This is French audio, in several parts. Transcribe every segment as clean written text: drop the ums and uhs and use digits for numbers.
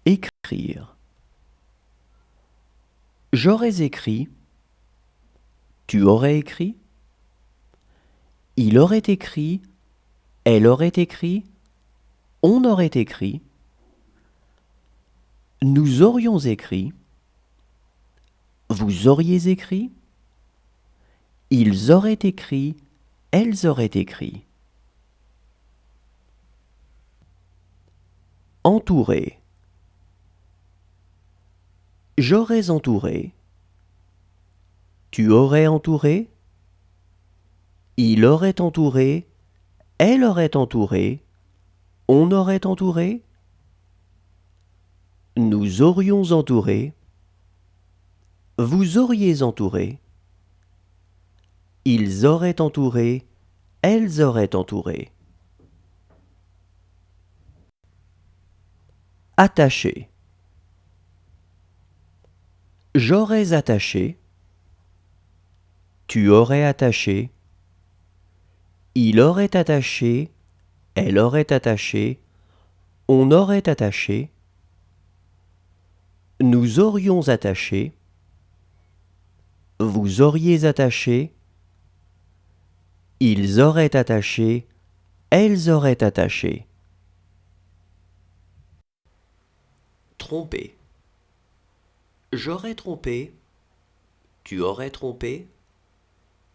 Écrire. J'aurais écrit. Tu aurais écrit. Il aurait écrit. Elle aurait écrit. On aurait écrit. Nous aurions écrit. Vous auriez écrit. Ils auraient écrit. Elles auraient écrit. Entourer. J'aurais entouré. Tu aurais entouré. Il aurait entouré. Elle aurait entouré. On aurait entouré. Nous aurions entouré. Vous auriez entouré. Ils auraient entouré. Elles auraient entouré. Attacher. J'aurais attaché. Tu aurais attaché. Il aurait attaché. Elle aurait attaché. On aurait attaché. Nous aurions attaché. Vous auriez attaché. Ils auraient attaché. Elles auraient attaché. Tromper. J'aurais trompé. Tu aurais trompé.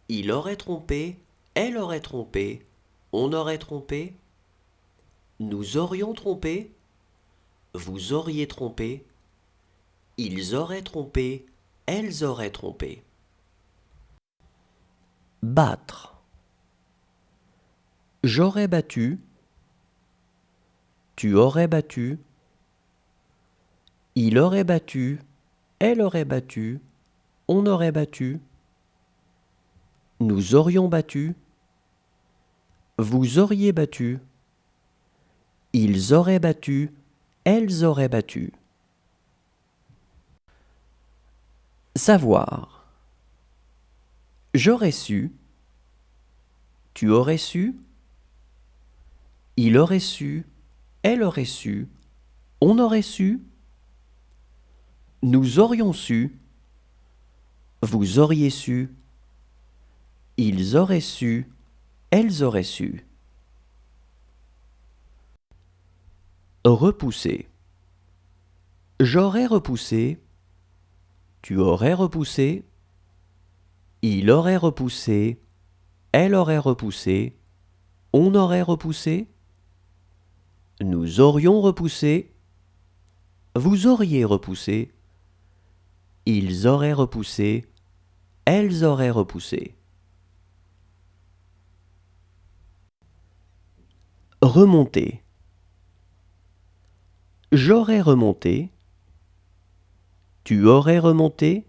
Il aurait trompé. Elle aurait trompé. On aurait trompé. Nous aurions trompé. Vous auriez trompé. Ils auraient trompé. Elles auraient trompé. Battre. J'aurais battu. Tu aurais battu. Il aurait battu. Elle aurait battu. On aurait battu. Nous aurions battu. Vous auriez battu. Ils auraient battu. Elles auraient battu. Savoir. J'aurais su. Tu aurais su. Il aurait su. Elle aurait su. On aurait su. Nous aurions su. Vous auriez su. Ils auraient su. Elles auraient su. Repousser. J'aurais repoussé. Tu aurais repoussé. Il aurait repoussé. Elle aurait repoussé. On aurait repoussé. Nous aurions repoussé. Vous auriez repoussé. Ils auraient repoussé. Elles auraient repoussé. Remonter. J'aurais remonté. Tu aurais remonté.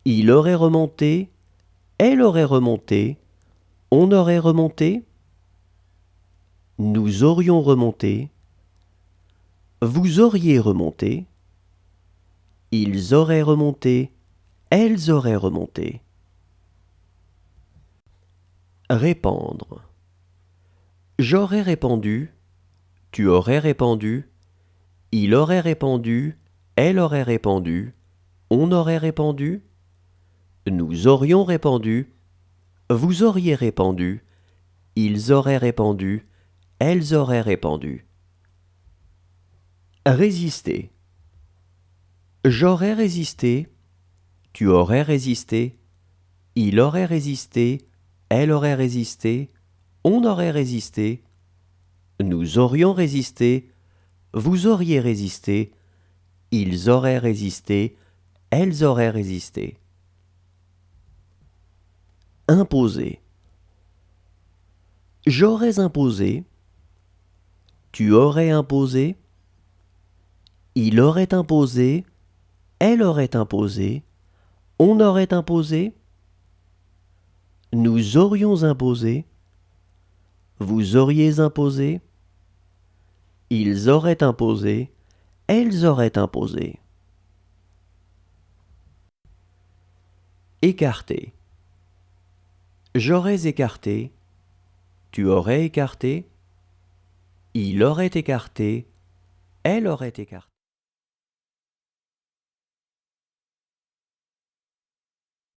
Il aurait remonté. Elle aurait remonté. On aurait remonté. Nous aurions remonté. Vous auriez remonté. Ils auraient remonté. Elles auraient remonté. Répandre. J'aurais répandu. Tu aurais répandu. Il aurait répandu. Elle aurait répandu. On aurait répandu. Nous aurions répandu. Vous auriez répandu. Ils auraient répandu. Elles auraient répandu. Résister. J'aurais résisté. Tu aurais résisté. Il aurait résisté. Elle aurait résisté. On aurait résisté. Nous aurions résisté. Vous auriez résisté. Ils auraient résisté. Elles auraient résisté. Imposer. J'aurais imposé. Tu aurais imposé. Il aurait imposé. Elle aurait imposé. On aurait imposé. Nous aurions imposé. Vous auriez imposé. Ils auraient imposé. Elles auraient imposé. Écarter. J'aurais écarté. Tu aurais écarté. Il aurait écarté. elle aurait écarté.